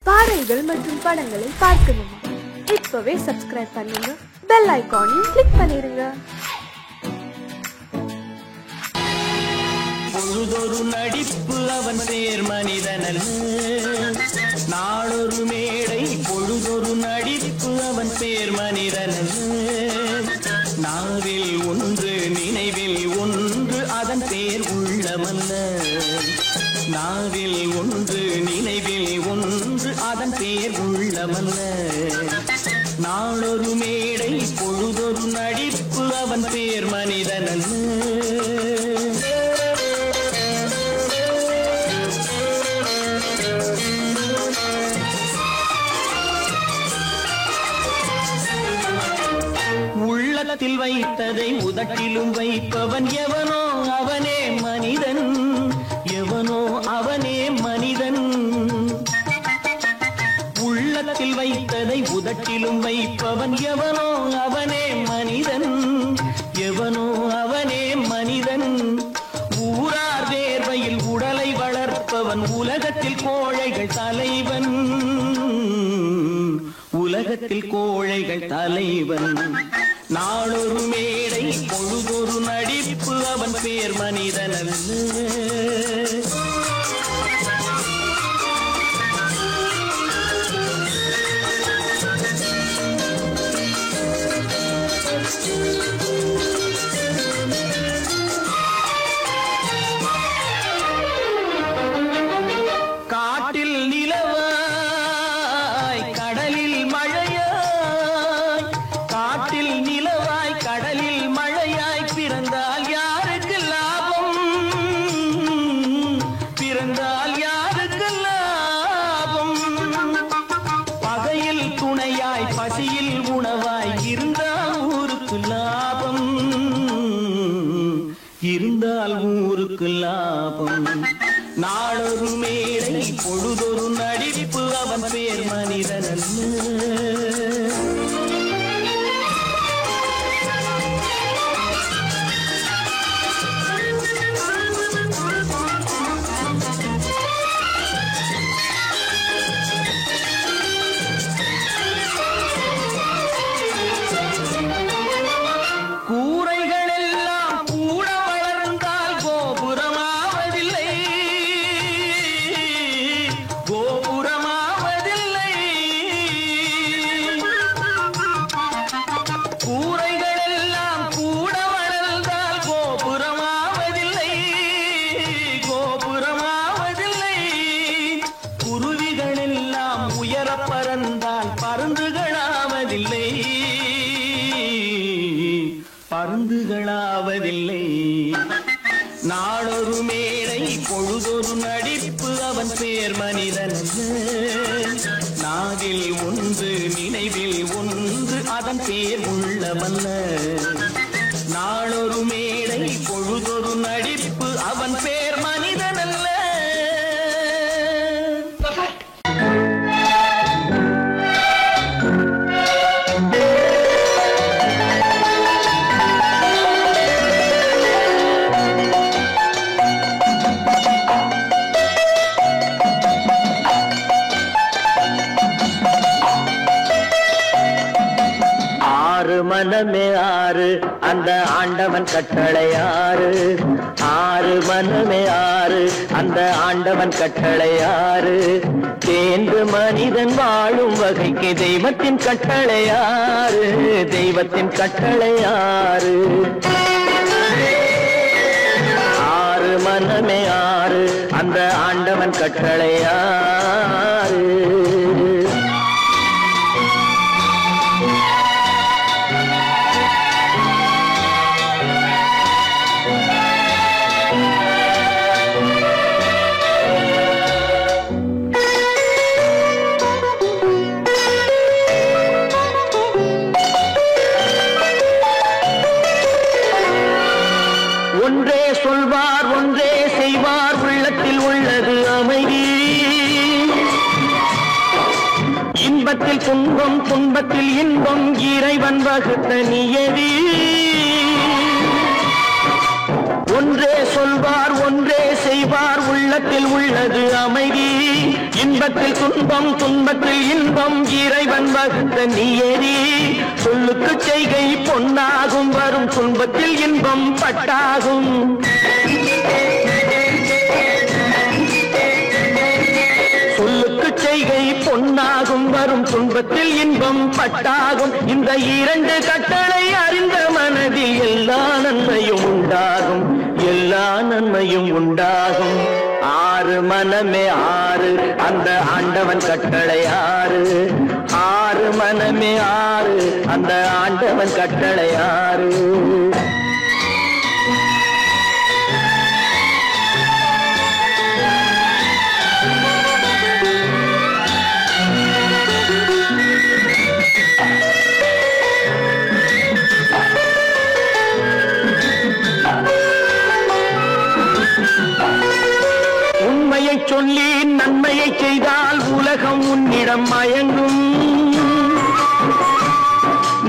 பாடல்கள் மற்றும் படங்களை பார்க்கணுமா? இப்பவே சப்ஸ்கிரைப் பண்ணுங்க, பெல் ஐகானையும் கிளிக் பண்ணிருங்க. பொழுதொரு நடிப்பு அவன் பேர் மனிதனல்ல, நாளொரு மேடை பொழுதொரு நடிப்பு அவன் பேர் மனிதனல்ல. நாவில் ஒன்று நினைவில் ஒன்று அதன் பேர் உள்ளமல்ல. நாவில் ஒன்று நினைவில் ஒன்று அதன் பேர் உள்ளமல்ல. நாளொரு மேடை பொழுதொரு நடிப்பு அவன் பேர் மனிதனல்ல. உள்ளத்தில் வைத்ததை உதட்டிலும் வைப்பவன் எவனோ அவனே மனிதன், எவனோ அவனே மனிதன். உள்ளத்தில் வைத்ததை உதட்டிலும் வைப்பவன் எவனோ அவனே மனிதன், எவனோ அவனே மனிதன். ஊரார் வேர்வையில் உடலை வளர்ப்பவன் உலகத்தில் கோழைகள் தலைவன், உலகத்தில் கோழைகள் தலைவன். நாளொரு மேடை பொழுதொரு நடிப்பு அவன் பேர் மனிதனல்ல. காட்டில் நிலவாய் கடலில் மழையாய், காட்டில் நிலவாய் கடலில் மழையாய் பிறந்தால் யாருக்கு லாபம், பிறந்தால் யாருக்கு லாபம். பகையில் துணையாய் பசியில் உணவாய் இருந்தால் ஊருக்கு லாபம், இருந்தால் ஊருக்கு லாபம். நாளொரு மேடை பொழுதொரு நடிப்பு அவன் பேர் மனிதனல்ல. கூரைகள் எல்லாம் கூட வளர்ந்தால் கோபுரமாவதில்லை, கோபுரமாவதில்லை. கூரைகள் எல்லாம் கூட வளர்ந்தால் கோபுரமாவதில்லை, கோபுரமாவதில்லை. குருவிகள் எல்லாம் உயர பறந்தால் பருந்துகளாவதில்லை, பருந்துகளாவதில்லை. நாளொரு மேடை பொழுதொரு நடிப்பு அவன் பேர் மனிதனல்ல. நாவில் ஒன்று நினைவில் ஒன்று அதன் பேர் உள்ளமல்ல. நாளொரு மேடை பொழுதொரு நடிப்பு அவன் பேர் மனிதனல்ல. ஆறு மனமே ஆறு அந்த ஆண்டவன் கட்டளை ஆறு, ஆறு மனமே ஆறு அந்த ஆண்டவன் கட்டளை ஆறு. தேர்ந்து மனிதன் வாழும் வகைக்கு தெய்வத்தின் கட்டளை ஆறு, தெய்வத்தின் கட்டளை ஆறு. ஆறு மனமே ஆறு அந்த ஆண்டவன் கட்டளை ஆறு. ஒன்றே சொல்வார் ஒன்றே செய்வார் உள்ளத்தில் உள்ளது அமைதி. இன்பத்தில் துன்பம் துன்பத்தில் இன்பம் இறைவன் வகுத்த நியதி. ஒன்றே சொல்வார் ஒன்றே செய்வார் உள்ளத்தில் உள்ளது அமைதி. இன்பத்தில் துன்பம் துன்பத்தில் இன்பம் இறைவன் வகுத்த நீயேறி சொல்லுக்கு செய்கை பொன்னாகும் வரும் துன்பத்தில் இன்பம் பட்டாகும் சொல்லுக்கு செய்கை பொன்னாகும் வரும் துன்பத்தில் இன்பம் பட்டாகும் இந்த இரண்டு கட்டளை அறிந்த மனதில் எல்லா நன்மையும் உண்டாகும் எல்லா நன்மையும் உண்டாகும் ஆறு மனமே ஆறு அந்த ஆண்டவன் கட்டளை ஆறு ஆறு மனமே ஆறு அந்த ஆண்டவன் கட்டளை ஆறு சொல்லி நன்மையை செய்தால் உலகம் உன்னிடம் மயங்கும்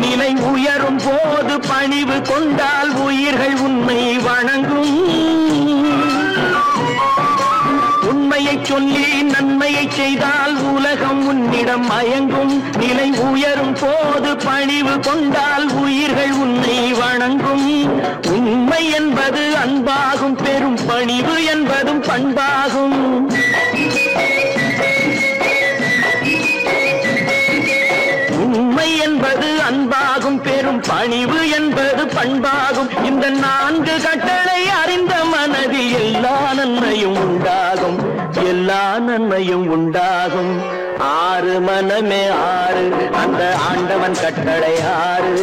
நிலை உயரும் போது பணிவு கொண்டால் உயிர்கள் உன்னை வணங்கும் உண்மையை சொல்லி நன்மையை செய்தால் உலகம் உன்னிடம் மயங்கும் நிலை உயரும் போது பணிவு கொண்டால் உயிர்கள் உன்னை வணங்கும் உண்மை என்பது அன்பாகும் பெரும் பணிவு என்பதும் பண்பாகும் உண்மை என்பது அன்பாகும் பெரும் பணிவு என்பது பண்பாகும் இந்த நான்கு கட்டளை அறிந்த மனதில் எல்லா நன்மையும் உண்டாகும் எல்லா நன்மையும் உண்டாகும் ஆறு மனமே ஆறு அந்த ஆண்டவன் கட்டளை ஆறு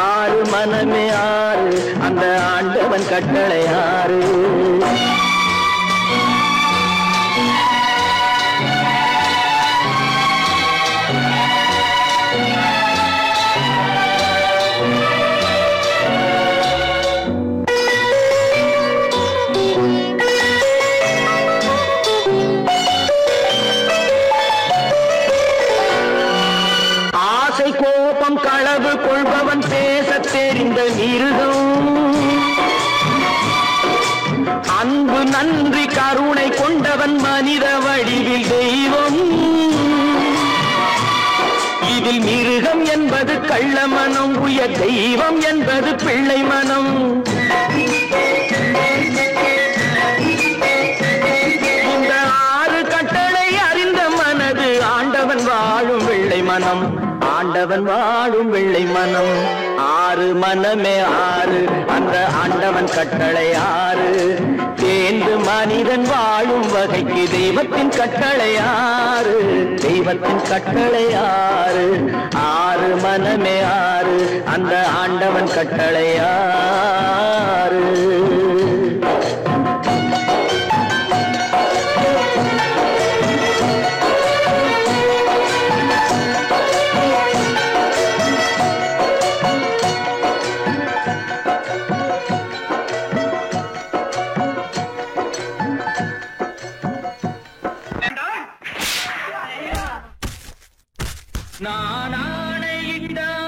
ஆறு மனமே ஆறு அந்த ஆண்டவன் கட்டளை ஆறு கோபம் களவு கொள்பவன் பேச தெரிந்த மிருகம் அன்பு நன்றி கருணை கொண்டவன் மனித வடிவில் தெய்வம் இதில் மிருகம் என்பது கள்ள மனம் உயர் தெய்வம் என்பது பிள்ளை மனம் இந்த ஆறு கட்டளை அறிந்த மனது ஆண்டவன் வாழும் வெள்ளை மனம் ஆண்டவன் வாழும் வெள்ளை மனம் ஆறு மனமே ஆறு அந்த ஆண்டவன் கட்டளை ஆறு தேர்ந்து மனிதன் வாழும் வகைக்கு தெய்வத்தின் கட்டளை ஆறு தெய்வத்தின் கட்டளை ஆறு ஆறு மனமே ஆறு அந்த ஆண்டவன் கட்டளை ஆறு நான் ஆணையிட்டால்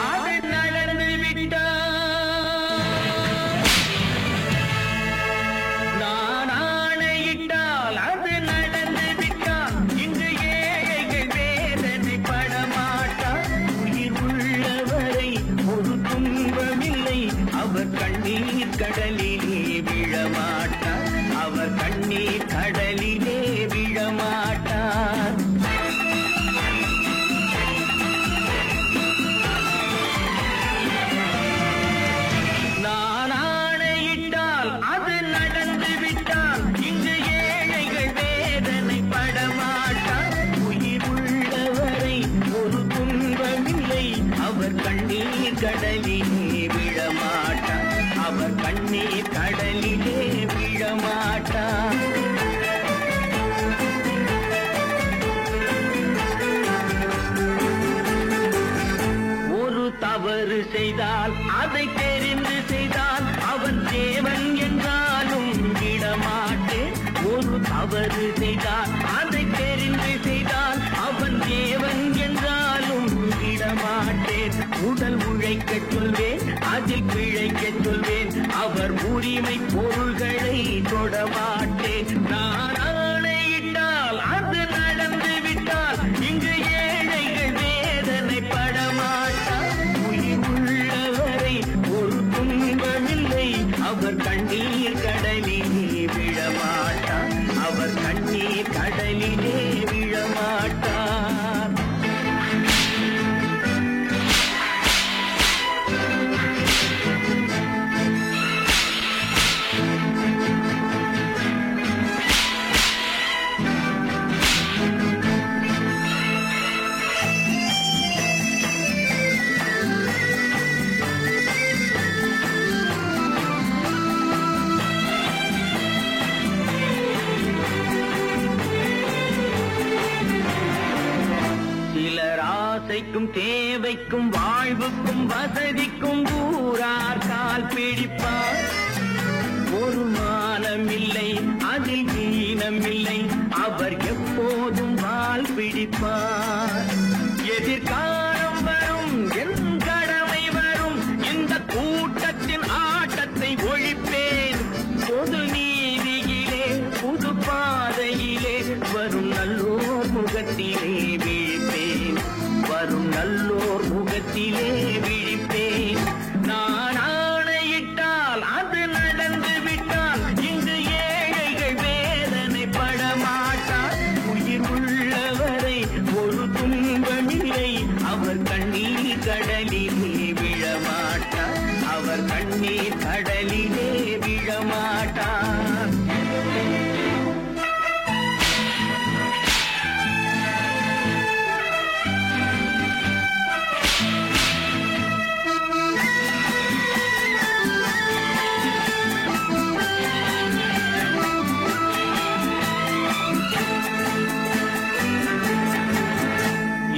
அது நடந்து விட்டால் நான் ஆணையிட்டால் அது நடந்து விட்டால் இன்று ஏழைகள் வேதனை படமாட்டார் உயிர் உள்ளவரை ஒரு துன்பமில்லை அவர் கண்ணீர் கடலிலே விழமாட்டார் அவர் கண்ணீர் கடலிலே விழமாட்டார் நான் ஆணையிட்டால் அது நடந்து விட்டால் இங்கு ஏழைகள் வேதனை படமாட்டார் உயிர் உள்ளவரை ஒரு துன்பமில்லை அவர் கண்ணீர் கடலிலே விழமாட்டார் அவர் கண்ணீர் கடலிலே விழமாட்டார் தவறு செய்தால் அதை தெரிந்து செய்தால் அவன் தேவன் என்றாலும் விடமாட்டேன் ஒரு தவறு செய்தால் அதை தெரிந்து செய்தால் அவன் தேவன் என்றாலும் விடமாட்டேன் உடல் உழை இழைக்கச் சொல்வேன், அதில் பிழைக்கச் சொல்வேன். அவர் உரிமை பொருள்களை தொடமாட்டேன். நான் ஆணையிட்டால் அது நடந்து விட்டால் இங்கு ஏழைகள் வேதனை படமாட்டார். உயிர் உள்ளவரை ஒரு துன்பமில்லை, அவர் கண்ணீர் கடலிலே விழமாட்டார். அவர் கண்ணீர் கடலிலே விழமாட்டார். ஆசைக்கும் தேவைக்கும் வாழ்வுக்கும் வசதிக்கும் ஊரார் கால் பிடிப்பார். ஒரு மானமில்லை, அதில் ஈனமில்லை, அவர் எப்போதும் வால் பிடிப்பார். எதிர்காலம் வரும், என் கடமை வரும், இந்த கூட்டத்தின் ஆட்டத்தை ஒழிப்பேன். பொது நீதியிலே புது பாதையிலே வரும் நல்லோர் முகத்திலே விழிப்பேன். வரும் நல்லோர் முகத்திலே விழிப்பேன். நான் ஆணையிட்டால் அது நடந்து விட்டால் இங்கு ஏழைகள் வேதனை படமாட்டார். உயிர் உள்ளவரை ஒரு துன்பமில்லை, அவர் கண்ணீர் கடலிலே விழமாட்டார். அவர் கண்ணீர் கடலிலே விழமாட்டார்.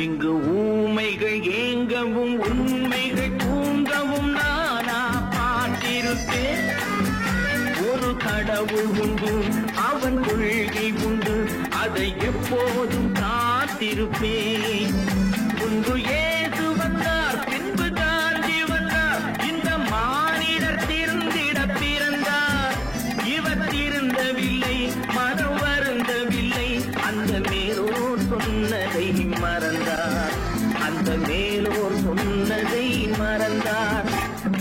இங்கு ஊமைகள் ஏங்கவும் உண்மைகள் தூங்கவும் நானா பார்த்திருப்பேன். ஒரு கடவுள் உண்டு, அவன் கொள்கை உண்டு, அதை எப்போதும் காத்திருப்பேன். முன்பு இயேசு வந்தார், பின்பு காந்தி வந்தார், இந்த மானிடர் திருந்திட பிறந்தார். இவர் திருந்தவில்லை, மனம் வருந்தவில்லை, அந்த மேலோர் சொன்னதை மறந்தார். அந்த மேலோர் சொன்னதை மறந்தார்.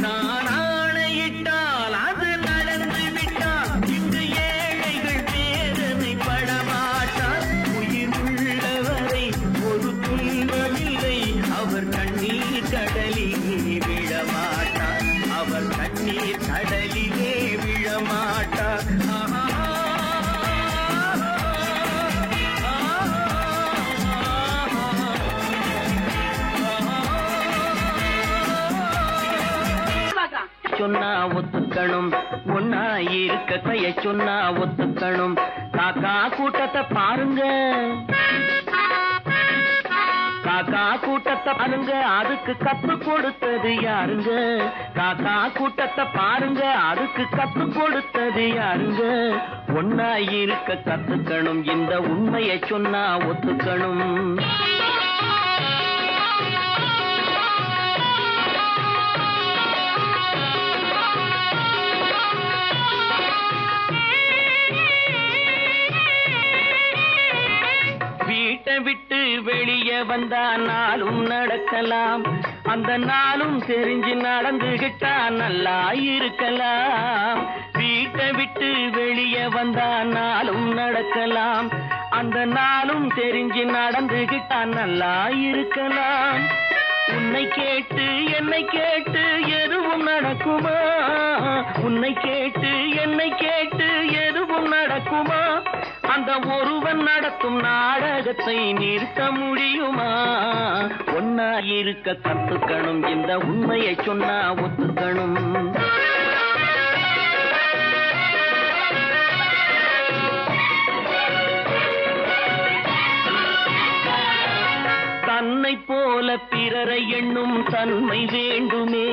நான் ஆணையிட்டால் அது நடந்து விட்டால் இங்கு ஏழைகள் வேதனை படமாட்டார். உயிர் உள்ளவரை ஒரு துன்பமில்லை, அவர் கண்ணீர் கடலிலே விழமாட்டார். அவர் கண்ணீர் கடலிலே விழமாட்டார். சொன்னா ஒத்துக்கணும், ஒன்னா இருக்க கைய சொன்னா ஒத்துக்கணும். காக்கா கூட்டத்தை பாருங்க, காக்கா கூட்டத்தை பாருங்க, அதுக்கு கத்து கொடுத்தது யாருங்க? காக்கா கூட்டத்தை பாருங்க, அதுக்கு கத்து கொடுத்தது யாருங்க? ஒன்னா இருக்க கத்துக்கணும், இந்த உண்மையை சொன்னா ஒத்துக்கணும். வீட்டை விட்டு வெளியே வந்தா நாளும் நடக்கலாம், அந்த நாளும் தெரிஞ்சு நடந்துகிட்டா நல்லா இருக்கலாம். வீட்டை விட்டு வெளியே வந்தா நாளும் நடக்கலாம், அந்த நாளும் தெரிஞ்சு நடந்துகிட்டா நல்லா இருக்கலாம். உன்னை கேட்டு என்னை கேட்டு எதுவும் நடக்குமா? உன்னை கேட்டு என்னை கேட்டு எதுவும் நடக்குமா? அந்த ஒருவன் நடத்தும் நாடகத்தை நிறுத்த முடியுமா? ஒன்னா இருக்க கத்துக்கணும், இந்த உண்மையை சொன்னா ஒத்துக்கணும். தன்னை போல பிறரை எண்ணும் தன்மை வேண்டுமே,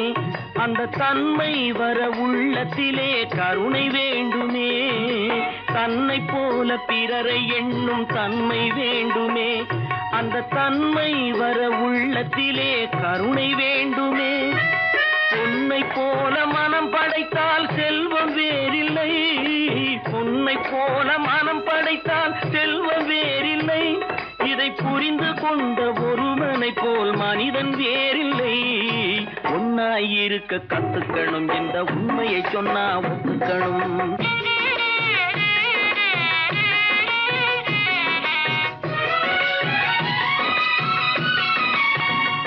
அந்த தன்மை வர உள்ளத்திலே கருணை வேண்டுமே. தன்னை போல பிறரை எண்ணும் தன்மை வேண்டுமே, அந்த தன்மை வர உள்ளத்திலே கருணை வேண்டுமே. பொன்னை போல மனம் படைத்தால் செல்வம் வேறில்லை, பொன்னை போல மனம் படைத்தால் செல்வம் வேறில்லை. இதை புரிந்து கொண்ட ஒருவனை போல் மனிதன் வேறில்லை. ஒன்னாயிருக்க கத்துக்கணும், இந்த உண்மையை சொன்னா ஒத்துக்கணும்.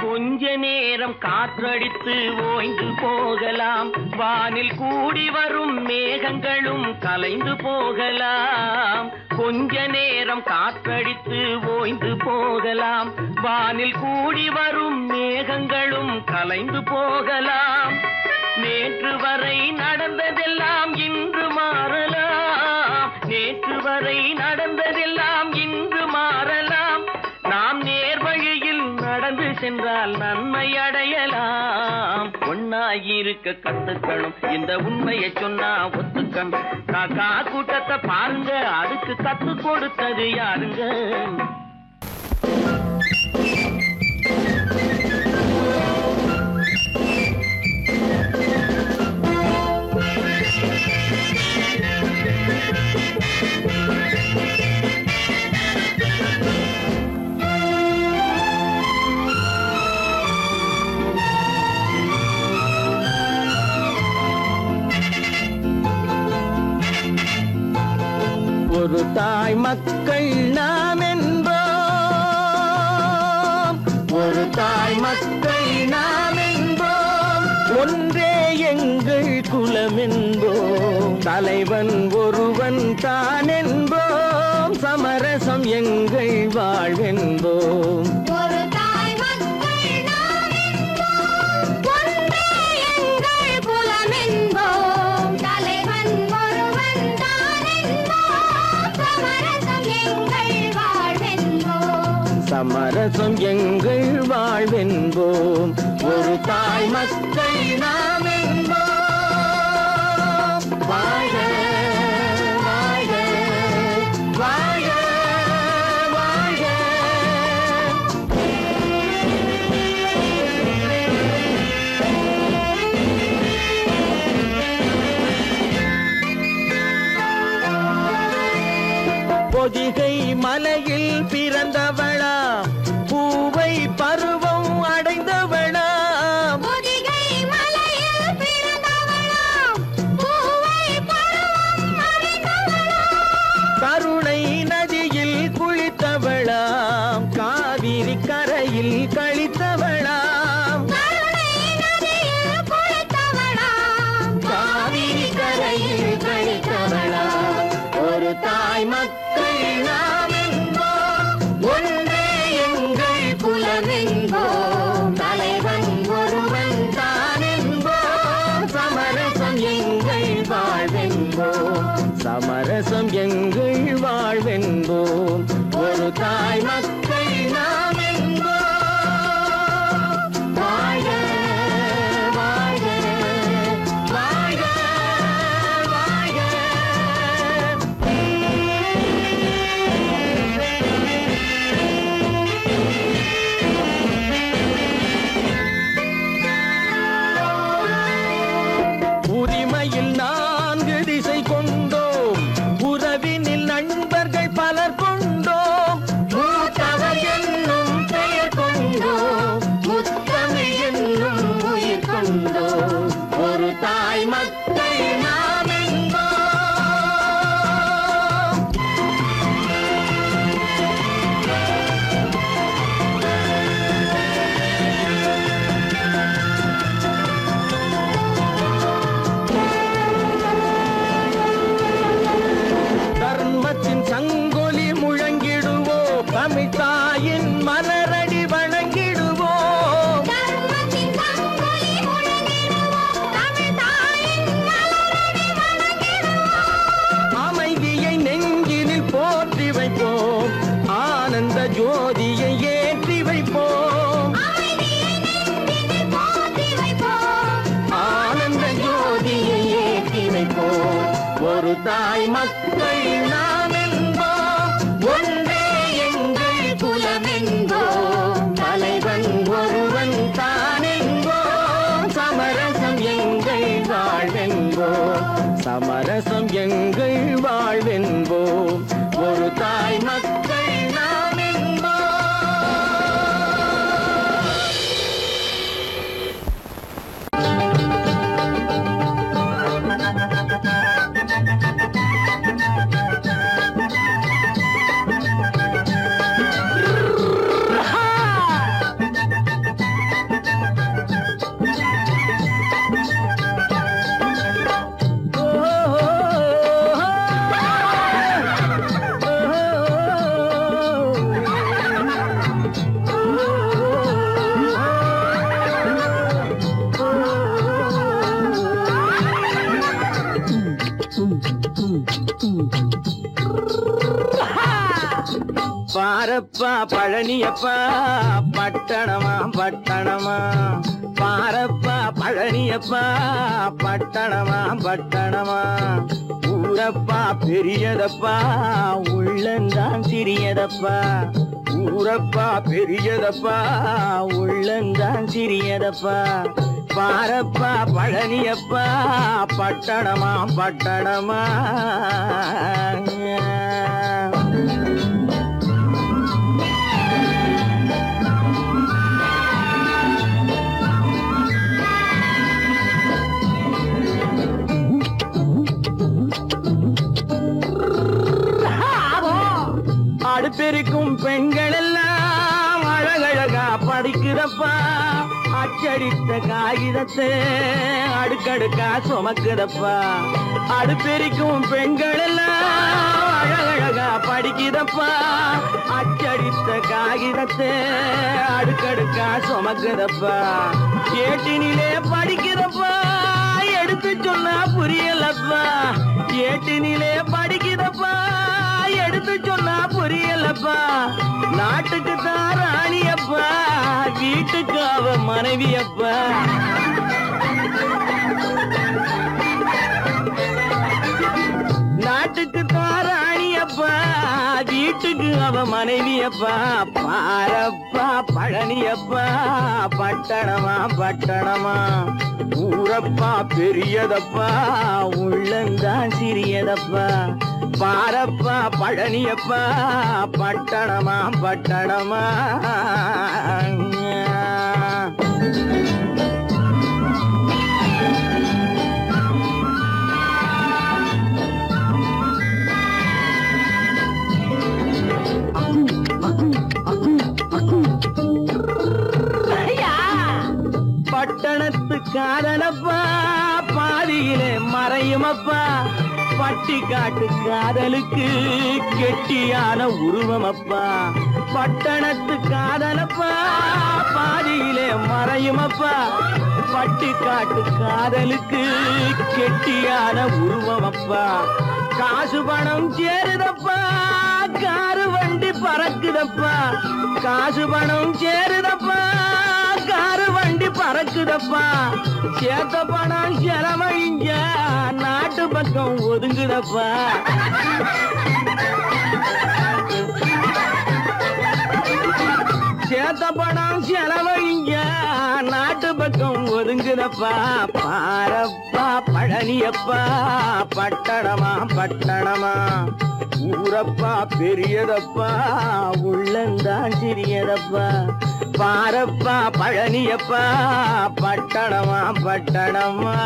கொஞ்ச நேரம் காற்றடித்து ஓய்ந்து போகலாம், வானில் கூடி வரும் மேகங்களும் கலைந்து போகலாம். கொஞ்ச நேரம் காற்றடித்து ஓய்ந்து போகலாம், வானில் கூடி வரும் மேகங்களும் கலைந்து போகலாம். நேற்று வரை நடந்ததெல்லாம் இன்று மாறலாம், நேற்று வரை நடந்ததெல்லாம் இன்று மாறலாம். நாம் நேர் வழியில் நடந்து சென்றால் நன்மை அடையலாம். ஒன்னாயிருக்க கத்துக்கணும், இந்த உண்மையை சொன்னா ஒத்துக்கணும். காக்கா கூட்டத்தை பாருங்க, அதுக்கு கத்து கொடுத்தது யாருங்க? ஒரு தாய் மக்கள் நாம் என்போம், ஒரு தாய் மக்கள் நாம் என்போம். ஒன்றே எங்கள் குலம் என்போம், தலைவன் ஒருவன் தான் என்போம். சமரசம் எங்கள் வாழ்வென்போம். சமரசம் எங்கள் வாழ்வென்போம், ஒரு தாய் மக்கள் நாம் என்போம். வாழ்க வாழ்க வாழ்க வாழ்க. பொதிகை மலையில் பிறந்தவளா, பூவை பருவம் அடைந்தவளா. பொதிகை மலையில் பிறந்தவளா, பூவை பருவம் அடைந்தவளா. கருணை நதியில் குளித்தவளாம், காவிரி கரையில் கழித்தவளாம். கருணை நதியில் குளித்தவளாம், காவிரி கரையில் கழித்தவளாம். ஒரு தாய் மக்கள் நாம் என்போம், ஒன்றே எங்கள் குலம் என்போம். தலைவன் ஒருவன் தான் என்போம். சமரசம் எங்கள் வாழ்வென்போம், சமரசம் எங்கள் வாழ்வென்போம். ஒரு தாய் மக்கள் நாம் என்போம். வாழ்க வாழ்க வாழ்க வாழ்க. உரிமையில் 4 திசை கொண்டோம், உறவினில் நண்பர்கள் பலர் கொண்டோம். மூத்த பாரப்பா பழனியப்பா பட்டணமா பட்டணமா பாரப்பா பழனியப்பா பட்டணமா பட்டணமா ஊரப்பா பெரியதப்பா உள்ளந்தான் சிறியதப்பா ஊரப்பா பெரியதப்பா உள்ளந்தான் சிறியதப்பா பாரப்பா பழனியப்பா பட்டணமா பட்டணமா அடுப்பெருக்கும் பெண்கள் எல்லாம் அழகழகா படிக்கிறப்பா அச்சடித்த காகிதத்தை அடுக்கடுக்கா சுமக்குதப்பா அடுப்பெருக்கும் பெண்கள் எல்லாம் அழகழகா படிக்கிறப்பா அச்சடித்த காகிதத்தை அடுக்கடுக்கா சுமக்குதப்பா ஏட்டினிலே படிக்கிறப்பா எடுத்து சொன்னா புரியலப்பா ஏட்டினிலே படிக்கிறப்பா எடுத்து சொன்னா புரியலப்பா நாட்டுக்கு தான் ராணியப்பா வீட்டுக்கு அவ மனைவியப்பா நாட்டுக்கு தான் ராணியப்பா வீட்டுக்கு அவ மனைவியப்பா பாரப்பா பழனியப்பா பட்டணமா பட்டணமா ஊரப்பா பெரியதப்பா உள்ளந்தான் சிறியதப்பா பாரப்பா பழனியப்பா பட்டணமா பட்டணமா பட்டணத்து காதலப்பா பாதியிலே மறையுமப்பா பட்டி காட்டு காதலுக்கு கெட்டியான உருவமப்பா பட்டணத்து காதலப்பா பாதியிலே மறையுமப்பா பட்டி காட்டு காதலுக்கு கெட்டியான உருவமப்பா காசு பணம் சேருதப்பா காரு வண்டி பறக்குதப்பா காசு பணம் சேருதப்பா காரு வண்டி பறக்குதப்பா சேத்த பணம் செலவழிஞ்ச நாட்டு பக்கம் ஒதுங்குதப்பா சேத்த பணம் செலவழிஞ்ச நாட்டு பக்கம் ஒதுங்குதப்பா பாரப்பா பழனியப்பா பட்டணமா பட்டணமா ஊரப்பா பெரியதப்பா உள்ளந்தான் சிறியதப்பா பாரப்பா பழனியப்பா பட்டணமா பட்டணமா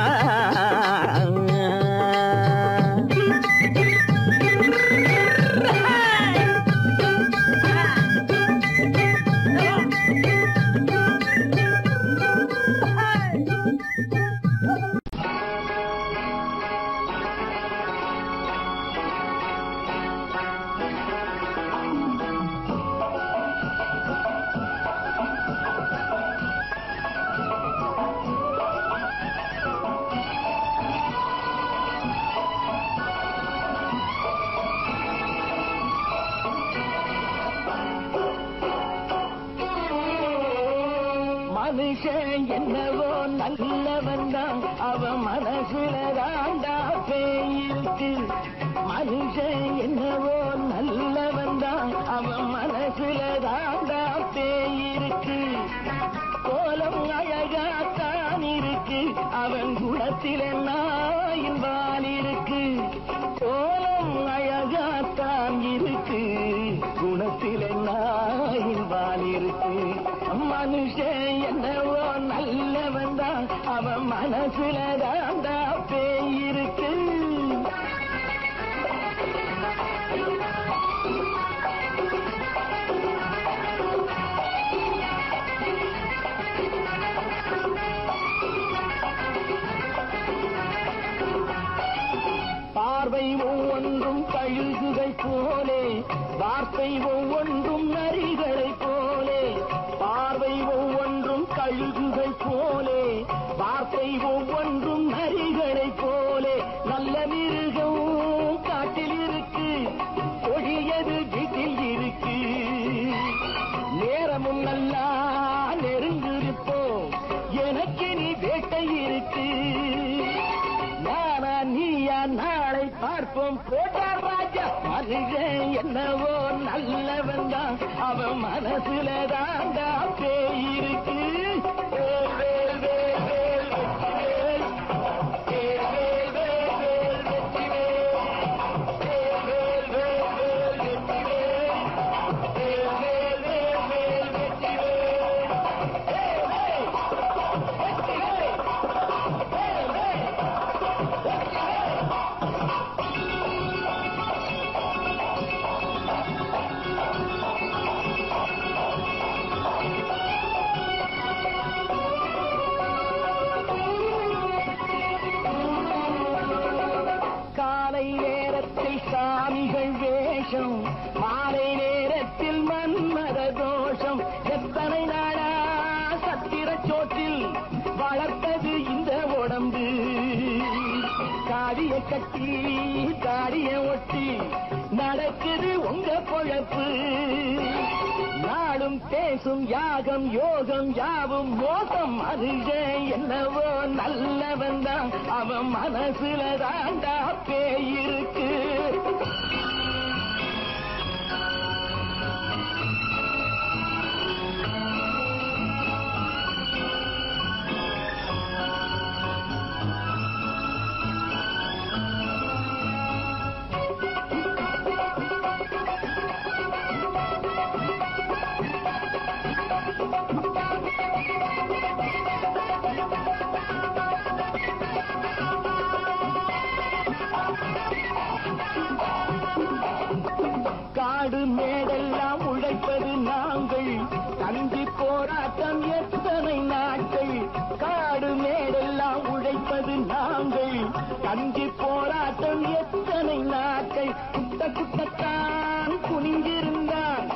மனுஷன் என்னவோ நல்லவன் தான் அவன் மனசுல தாண்டா பேயிருக்கு மனுஷன் என்னவோ நல்லவன் தான் அவன் மனசுல தாண்டா பேயிருக்கு கோலம் அழகாத்தான் இருக்கு அவன் குணத்தில நாயின் வால் இருக்கு கோலம் அழகாத்தான் இருக்கு குணத்தில நாயின் வால் இருக்கு மனுஷன் என்னவோ நல்லவன் தான் அவன் மனசுல தாண்டா பேயிருக்கு பார்வை ஒவ்வொன்றும் கழுகுகை போலே வார்த்தை ஒவ்வொன்றும் நரிகளை போலே பார்வை ஒவ்வொன்றும் கழுகுகை போலே வார்த்தை ஒவ்வொன்றும் நரிகளை போலே நல்ல மிருகம் காட்டில் இருக்கு கொடியது வீட்டில் இருக்கு கோபம் போட்டார் ராஜா மனுஷன் என்னவோ நல்லவன் தான் அவன் மனசுல தாண்டா பேய் இருக்கு வேல் வேல் வேல் வேல் வெற்றி வேல் வேல் வேல் வேல் வேல் வெற்றி வேல் வேல் வேல் வேல் வெற்றி வேல் வேல் வேல் வேல் வெற்றி காலை நேரத்தில் சாமிகள் வேஷம் மாலை நேரத்தில் மன்மத தோஷம் எத்தனை நாளா சத்திர சோற்றில் வளர்த்தது இந்த உடம்பு காடிய கட்டி தாடிய ஒட்டி நடக்குது உங்க பொழப்பு நாடும் பேசும் யாகம் யோகம் யாவும் மோசம் மனுஷன் என்னவோ நல்லவன் தான் அவன் மனசுல தாண்டா பேய் இருக்கு காடு மேடெல்லாம் உழைப்பது நாங்கள் தந்தி போராட்டம் எத்தனை நாட்கள் காடு மேடெல்லாம் உழைப்பது நாங்கள் தந்தி போராட்டம் எத்தனை நாட்கள் குட்ட குட்டத்தான் குனிந்திருந்தான்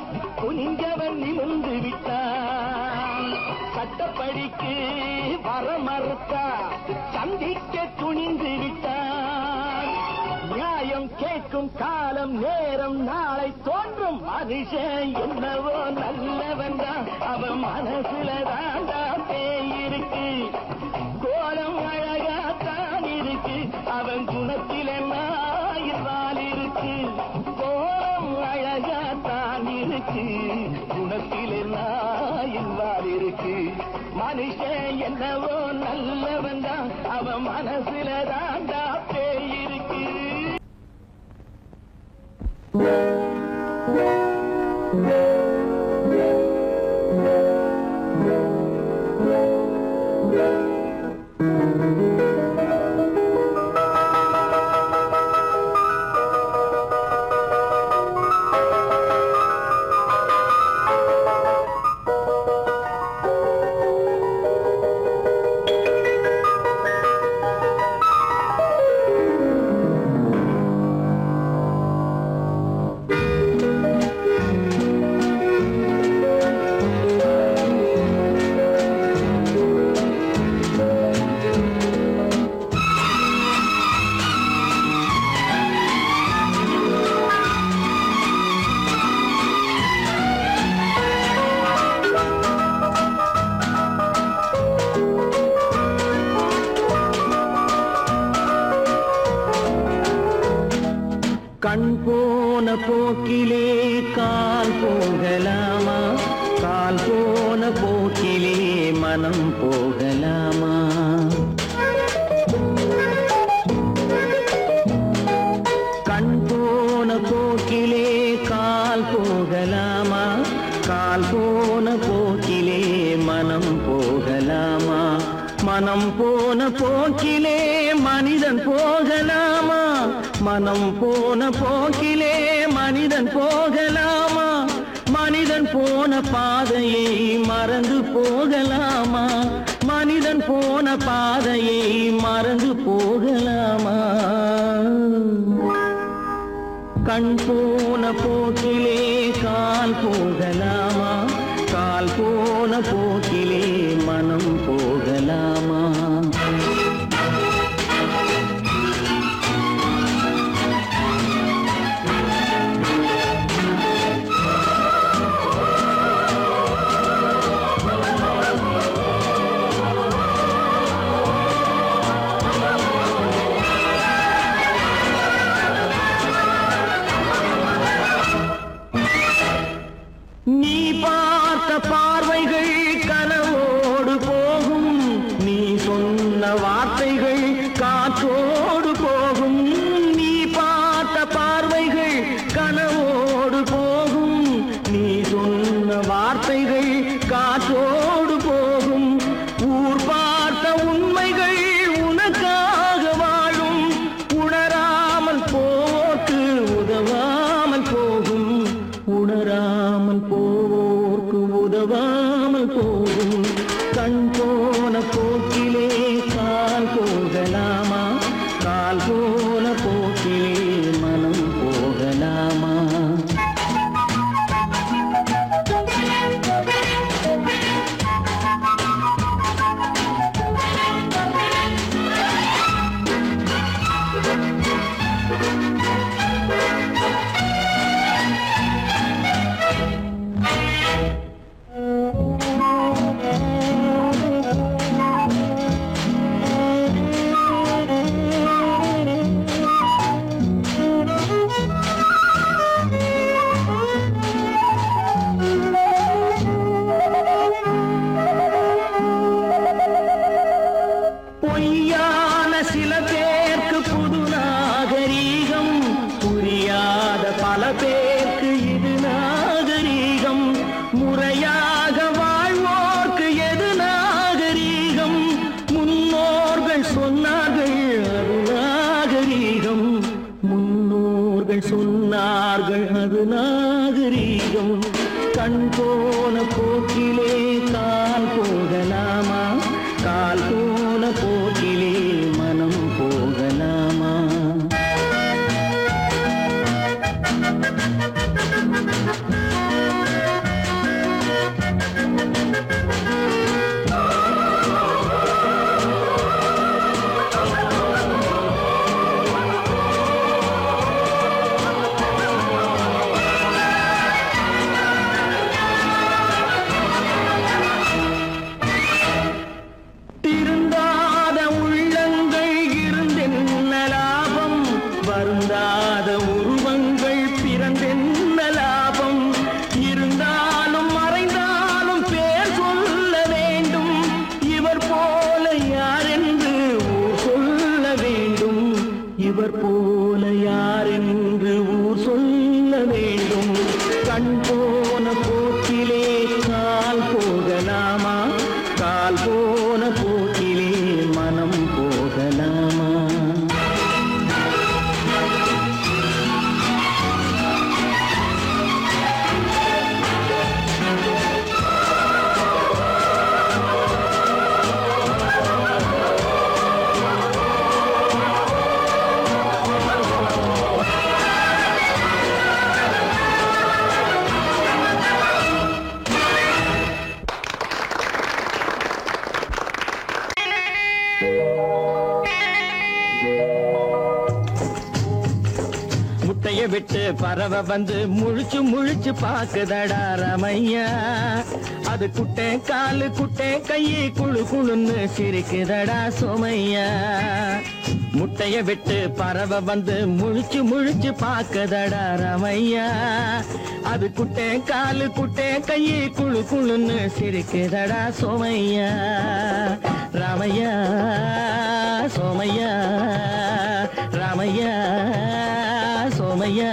குனிஞ்சவன் நிமிர்ந்து விட்டான் சட்டப்படிக்கு வர மறுத்தா சந்திக்க துணிந்து விட்டான் நியாயம் கேட்கும் காலம் நேரம் நாளை தோன்றும் மனுஷன் என்னவோ நல்லவன் தான் அவன் மனசுல தாண்டா பேய் இருக்கு கோலம் அழகாத்தான் இருக்கு அவன் குணத்தில் நாயில்வால் இருக்கு கோலம் அழகாத்தான் இருக்கு குணத்தில் நாயில்வால் இருக்கு மனுஷன் என்னவோ நல்லவன் தான் அவன் மனசுல தாண்டா பேய் இருக்கு கண் போன போக்கிலே கால் போகலாமா கால் போன போக்கிலே மனம் போகலாமா கண் போன போக்கிலே கால் போகலாமா கால் போன போக்கிலே மனம் போகலாமா மனம் போன போக்கிலே மனிதன் போகலாமா மனம் போன போக்கிலே மனிதன் போகலாமா மனிதன் போன பாதையை மறந்து போகலாமா மனிதன் போன பாதையை மறந்து போகலாமா கண் போன போக்கிலே கால் போகலாமா கால் போன போக்கிலே மனம் போகலாமா பார்த்த பார்வைகள் கனவோடு போகும், நீ சொன்ன வார்த்தைகள் காற்றோடு போகும். நீ பார்த்த பார்வைகள் கனவோடு போகும், நீ சொன்ன வார்த்தைகள் காற்றோடு போகும். ஊர் பார்த்த உண்மைகள் உனக்காக வாழும், உணராமல் போக்கு உதவாமல் போகும், உணராமல் போக்கு உதவாமல் போகும். கண் போன போக்கிலே கால் போகலாமா, கால் போன போக்கிலே மனம் போகலாமா? பொய்யான சில பேருக்கு புது நாகரீகம், புரியாத பல பேருக்கு இது நாகரீகம். முறையாக வாழ்வோர்க்கு எது நாகரீகம்? முன்னோர்கள் சொன்னார்கள் அது நாகரீகம், முன்னோர்கள் சொன்னார்கள் அது நாகரீகம். கண் போன போக்கிலே கால் போகலாமா, கால் போன போக்கிலே மனம் போகலாமா? திருந்தாத உள்ளங்கள் இருந்தென்ன லாபம், வருந்தாத உருவங்கள் பிறந்தென்ன லாபம்? இருந்தாலும் மறைந்தாலும் பேர் சொல்ல வேண்டும், இவர் போல யார் என்று ஊர் சொல்ல வேண்டும், இவர் போல யார் என்று ஊர் சொல்ல வேண்டும். கண் போன போக்கிலே கால் போகலாமா, கால் போன போக்கிலே மனம் போகலாமா? முட்டைய விட்டு பறவை வந்து முழிச்சு முழிச்சு பாக்குதடா ரமையா, அது குட்டை காலு குட்டை கையை குழு குழுன்னு சிரிக்குதடா சோமையா. முட்டைய விட்டு பறவை வந்து முழிச்சு முழிச்சு பாக்குதடா ரமையா, அது குட்டை காலு குட்டை கையை குழு குழுன்னு சிரிக்குதடா சோமையா. ராமையா சோமையா, ராமையா சோமையா.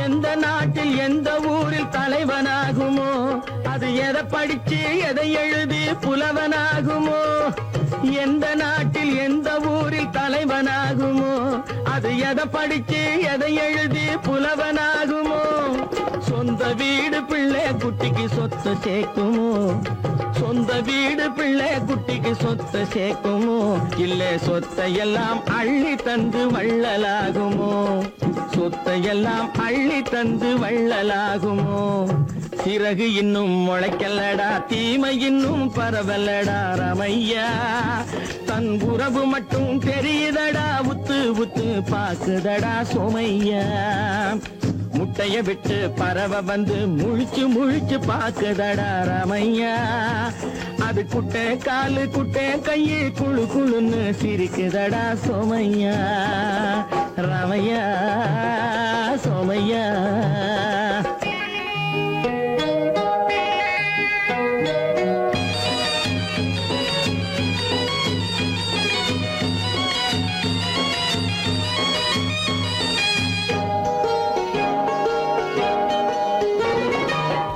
எந்த நாட்டில் எந்த ஊரில் தலைவனாகுமோ, அது எதை படிச்சு எதை எழுதி புலவனாகுமோ? எந்த நாட்டில் எந்த ஊரில் தலைவனாகுமோ, அது எதை படிச்சு எதை எழுதி புலவனாகுமோ? சொந்த வீடு பிள்ளை குட்டிக்கு சொத்து சேர்க்குமோ, சொந்த வீடு பிள்ளை குட்டிக்கு சொத்து சேர்க்குமோ? இல்ல சொத்தையெல்லாம் அள்ளி தந்து வள்ளலாகுமோ, சொத்தையெல்லாம் அள்ளி தந்து வள்ளலாகுமோ? சிறகு இன்னும் முளைக்கல்லடா, தீமை இன்னும் பரவலடா ரமையா, தன் உறவு மட்டும் தெரியுதடா உத்து உத்து பாக்குதடா சோமையா. முட்டைய விட்டு பறவை வந்து முழிச்சு பாக்குதடா ராமையா. அது குட்டை காலு குட்டை கையை குழுன்னு சிரிக்குதடா சோமையா. ராமையா சோமையா.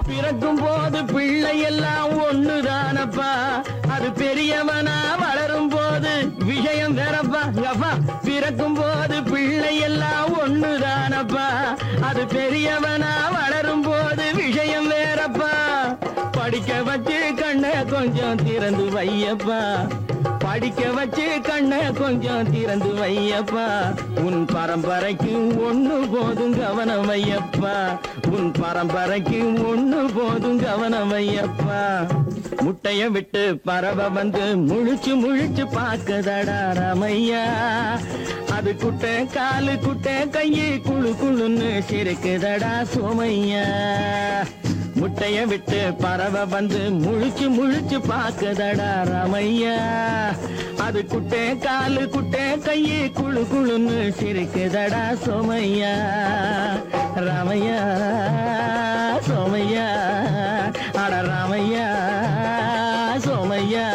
பிறக்கும் போது பிள்ளை எல்லாம் ஒண்ணுதானப்பா, அது பெரியவனா வளரும் போது விஷயம் வேறப்பா. அப்பா பிறக்கும் போது பிள்ளை எல்லாம் ஒண்ணுதானப்பா, அது பெரியவனா வளரும் போது விஷயம் வேறப்பா. படிக்க வச்சு கண்ணை கொஞ்சம் திறந்து வையப்பா, படிக்க வச்சு கண்ணை கொஞ்சம் திறந்து வையப்பா. உன் பரம்பரைக்கு ஒண்ணு போதும் கவனம் வையப்பா, உன் பரம்பரைக்கு ஒண்ணு போதும் கவனம் வையப்பா. முட்டைய விட்டு பறவை வந்து முழிச்சு பாக்குதடா ராமையா. அது குட்டை காலு குட்டை கையை குழுன்னு சிரிக்குதடா சோமையா. முட்டைய விட்டு பறவை வந்து முழிச்சு பாக்குதடா ராமையா. அது குட்டை காலு குட்டை கையை குழுன்னு சிரிக்குதடா சோமையா. ராமையா சோமையா. அட ராமையா சோமையா.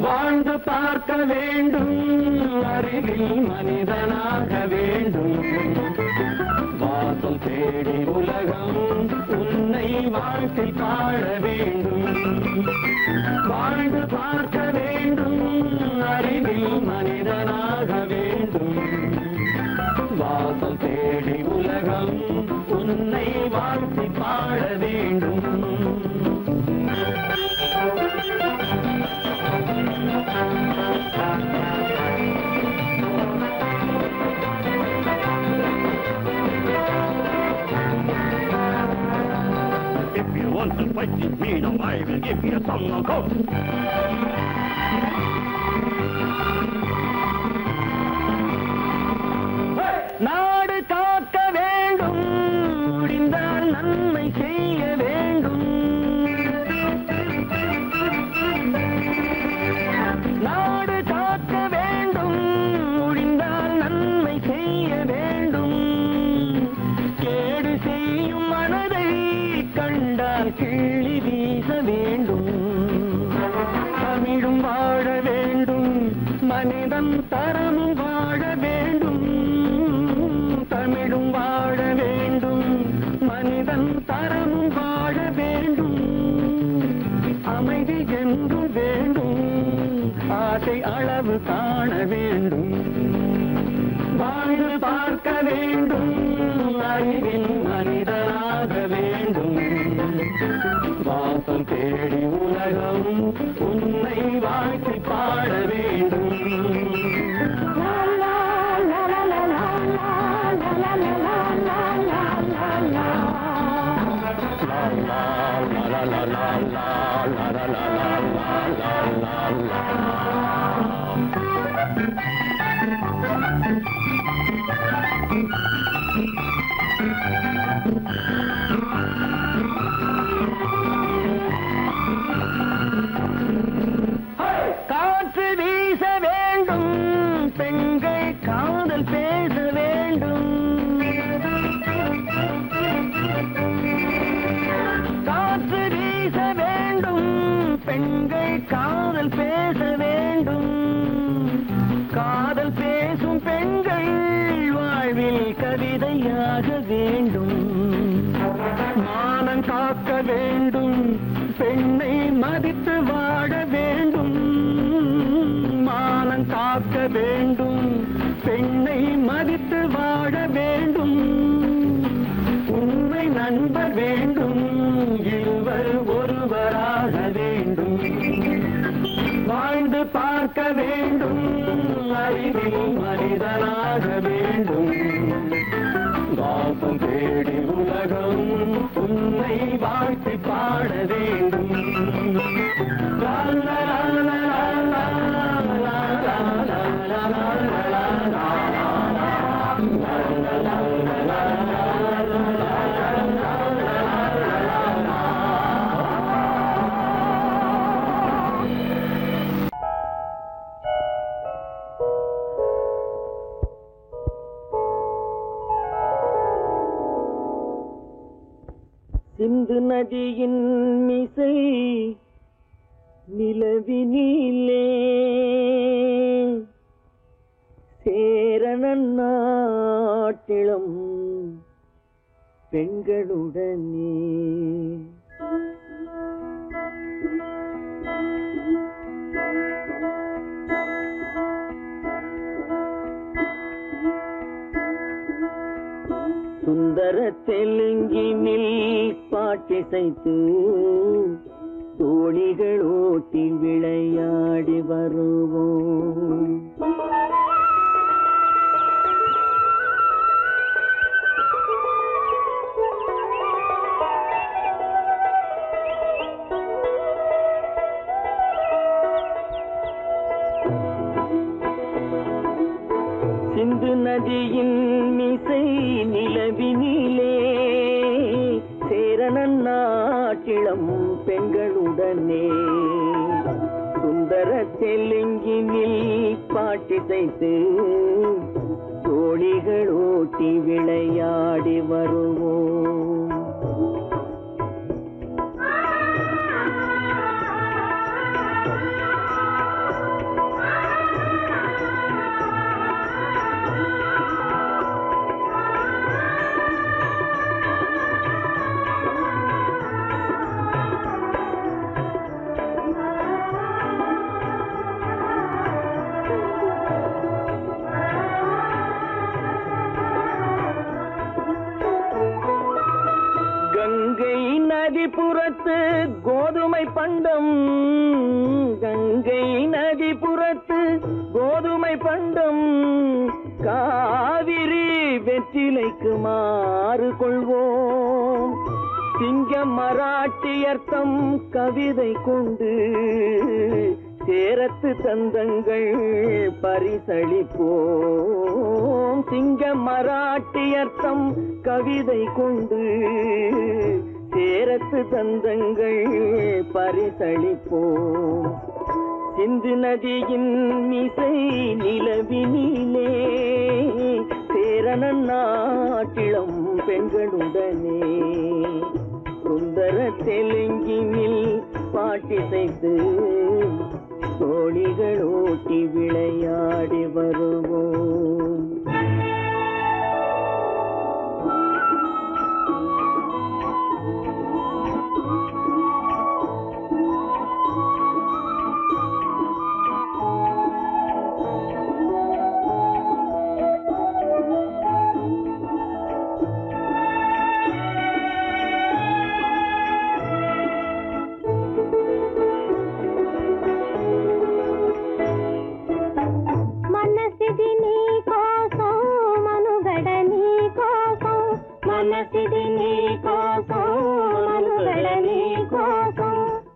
வாழ்ந்து பார்க்க வேண்டும், அறிவில் மனிதனாக வேண்டும். வாசல் தேடி உலகம் உன்னை வாழ்க்கை பாட வேண்டும். வாழ்ந்து பார்க்க வேண்டும், அறிவில் மனிதனாக வேண்டும். வாசல் தேடி உலகம் உன்னை வாழ்க்கை பாட வேண்டும். If you want to fight with me, now I will give you a song of hope. நாடு காக்க வேண்டும், முடிந்தால் நன்மை செய்ய வேண்டும். நாடு காக்க வேண்டும், முடிந்தால் நன்மை செய்ய வேண்டும். கேடு செய்யும் மனதை கண்டால் கிள்ளி வீச வேண்டும். தமிழும் வாழ வேண்டும், மனிதன் தரமும் வாழ வேண்டும். தமிழும் வாழ வேண்டும், மனிதன் தரமும் வாழ வேண்டும். அமைதி என்று வேண்டும், ஆசை அளவு காண வேண்டும். வாழ்ந்து பார்க்க வேண்டும், அறிவில் மனிதனாக வேண்டும். வாசல் தேடி உலகம் உன்னை வாழ்க்கை பாட வேண்டும். காற்று வீச வேண்டும், பெண்கள் காதல் பேச வேண்டும். காற்று வீச வேண்டும், பெண்கள் காதல் பேச வேண்டும். காதல் பேசும் பெண்கள் வாழ்வில் கவிதையாக வேண்டும். மானம் காக்க வேண்டும், பெண்ணை மதித்து வாழ வேண்டும். மானம் காக்க வேண்டும், பெண்ணை மதித்து வாழ வேண்டும். உண்மை நண்பர் வேண்டும், இருவர் ஒருவராக வேண்டும். காக்க வேண்டும், அறிவில் மனிதனாக வேண்டும். வாசம் தேடி உலகம் உன்னை வாழ்த்தி பாட வேண்டும். லா லா லா லா லா லா லா லா லா லா. சிந்து நதியின் மிசை நிலவினிலே சேரணன் நாட்டிலும் பெண்களுடனே சுந்தர தெலுங்கினில் பாட்டிசைத்து தோணிகள் ஓட்டி விளையாடி வருவோம். சிந்து நதியின் மிசை நிலவினிலே சேரணன் நாட்டிளம் பெண்களுடனே சுந்தர தெலுங்கினில் பாட்டிசைத்து தோணிகள் ஓட்டி விளையாடி வருவோம். நதிபுறத்து கோதுமை பண்டம், கங்கை நதிபுறத்து கோதுமை பண்டம், காவிரி வெற்றிலைக்கு மாறு கொள்வோம். சிங்கம் மராட்டியர்த்தம் கவிதை கொண்டு சேரத்து தந்தங்கள் பரிசளிப்போம். சிங்கம் மராட்டியர்த்தம் கவிதை கொண்டு சேரத்து தந்தங்கள் பரிசளிப்போம். சிந்து நதியின் மிசை நிலவினிலே சேரணன் நாட்டிளம் பெண்களுடனே சுந்தர தெலுங்கினில் பாட்டிசைத்து தோணிகள் ஓட்டி விளையாடி வருவோம்.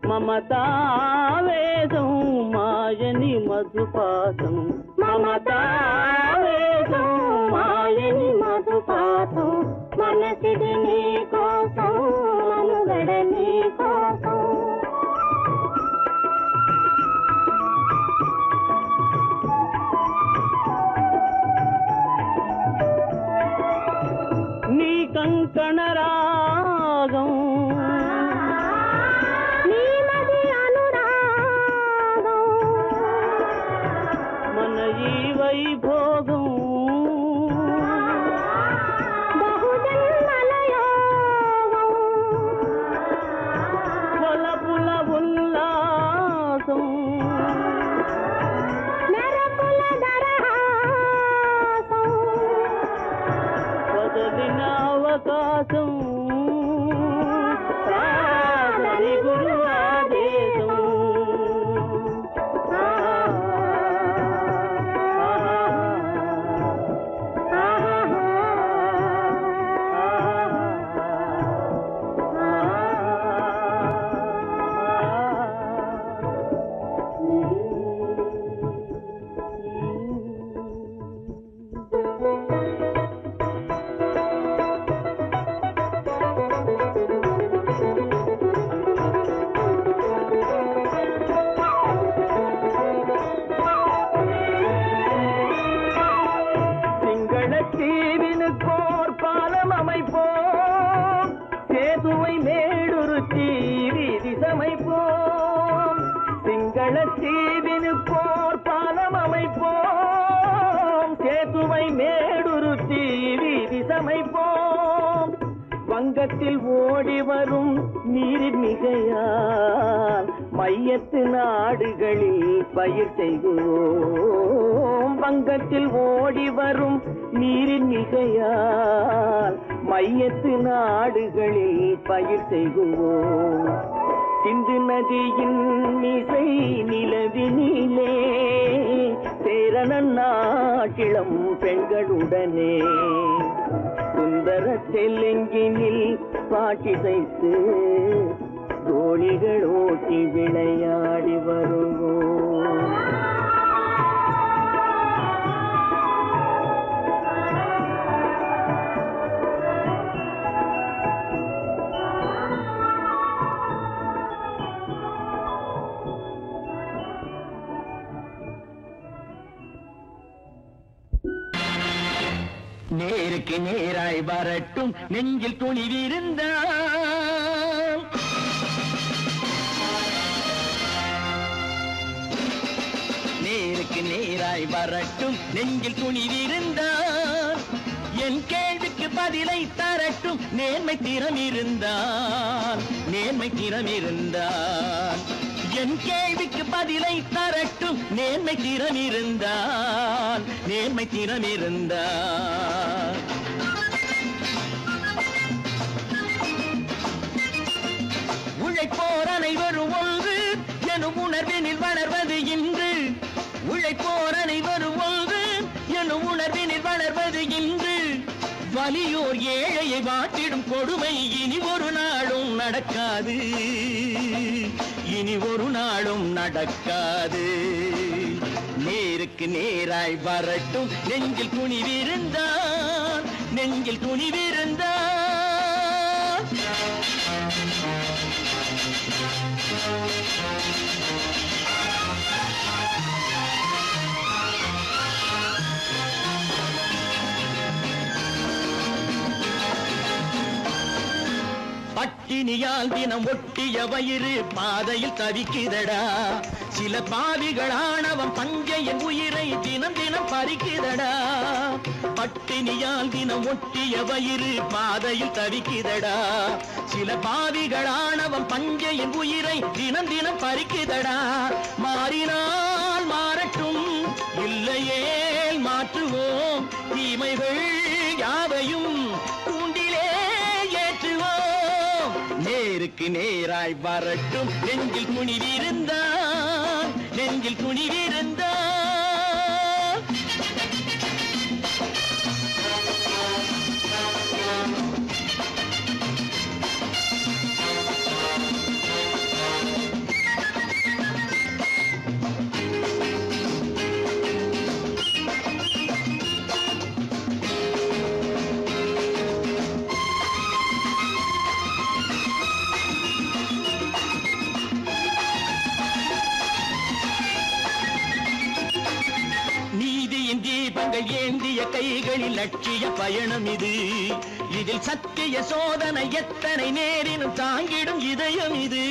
మమతావేదం మాయని మధుపాతం, మమతావేదం మాయని మధుపాతం, మనసిది నీ కోసం మనుగడ నీ కోసం. నీ కంకణ రాగం వైభోగం மங்களத்தீவினுக்கோர் பாலம் அமைப்போம், சேதுவை மேடுருத்தி வீதி சமைப்போம். வங்கத்தில் ஓடி வரும் நீரின் மிகையால் மையத்து நாடுகளில் பயிர் செய்கிறோம். வங்கத்தில் ஓடி வரும் நீரின் மிகையால் மையத்து நாடுகளில் பயிர் செய்கிறோம். சிந்து நதியின் மிசை நிலவினிலே சேரணன் நாட்டிளம் பெண்களுடனே சுந்தர தெலுங்கினில் பாட்டிசைத்து தோழிகள் ஓட்டி விளையாடி வருவோம். நேருக்கு நேராய் வரட்டும் நெஞ்சில் துணிவிருந்தால், நேருக்கு நேராய் வரட்டும் நெஞ்சில் துணிவிருந்தால், என் கேள்விக்கு பதிலை தரட்டும் நேர்மை திறம் இருந்தால், நேர்மை திறம் இருந்தால். என் கேள்விக்கு பதிலை தரட்டும் நேர்மை திறம் இருந்தால், நேர்மை திறம் இருந்தால். உழைப்போர் அனைவரும் ஒன்று எனும் உணர்வினில் வளர்வது இன்று, உழைப்போர் அனைவரும் ஒன்று எனும் உணர்வினில் வளர்வது இன்று. வலியோர் ஏழையை வாட்டிடும் கொடுமை இனி ஒரு நாளும் நடக்காது, இனி ஒரு நாளும் நடக்காது. நேருக்கு நேராய் வரட்டும் நெஞ்சில் துணிவிருந்தால், நெஞ்சில் துணிவிருந்தால். பட்டினியால் தினம் ஒட்டிய வயிறு பாதையில் தவிக்குதடா, சில பாவிகள் ஆணவம் பஞ்சையின் உயிரை தினம் தினம் பறிக்குதடா. பட்டினியால் தினம் ஒட்டிய வயிறு பாதையில் தவிக்குதடா, சில பாவிகள் ஆணவம் பஞ்சையின் உயிரை தினம் தினம் பறிக்குதடா. மாறினால் மாறட்டும் இல்லையே மாற்றுவோம், தீமைகள் யாவையும் கூண்டிலே ஏற்றுவோம். நேருக்கு நேராய் வரட்டும் நெஞ்சில் துணிவிருந்தால், நெஞ்சில் துணிவிருந்தால். தீபங்கள் ஏந்திய கைகளில் லட்சிய பயணம் இது, இதில் சத்திய சோதனை எத்தனை நேரினும் தாங்கிடும் இதயம் இது.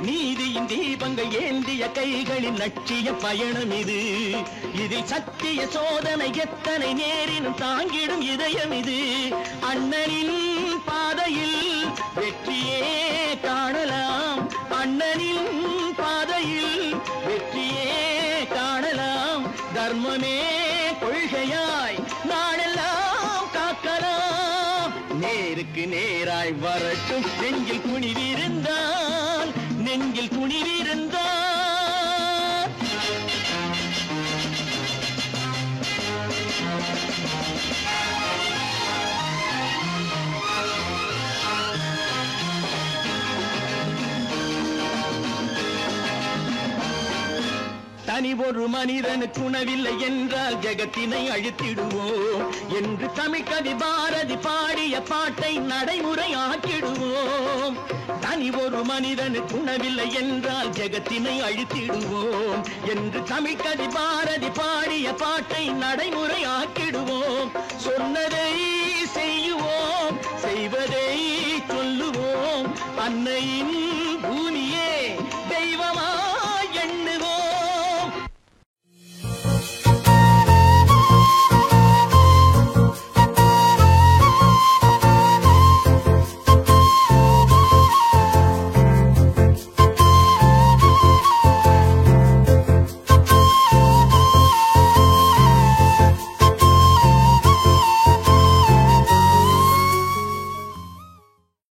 நீதியின் தீபங்கள் ஏந்திய கைகளில் லட்சிய பயணம் இது, இதில் சத்திய சோதனை எத்தனை நேரினும் தாங்கிடும் இதயம் இது. அண்ணனின் பாதையில் வெற்றியே காணலாம், அண்ணனின் பாதையில் வெற்றியே காணலாம். தர்மமே கொள்கையாய் நாளெல்லாம் காக்கலாம். நேருக்கு நேராய் வரட்டும் நெஞ்சில் துணிவிருந்தால், நெஞ்சில் துணிவிருந்தால். தனி ஒரு மனிதனுக்கு உணவில்லை என்றால் ஜெகத்தினை அழித்திடுவோம் என்று தமிழ்கவி பாரதி பாடிய பாட்டை நடைமுறையாக்கிடுவோம். தனி ஒரு மனிதனுக்கு உணவில்லை என்றால் ஜெகத்தினை அழித்திடுவோம் என்று தமிழ்கவி பாரதி பாடிய பாட்டை நடைமுறையாக்கிடுவோம். சொன்னதை செய்யுவோம், செய்வதை சொல்லுவோம், அன்னையின்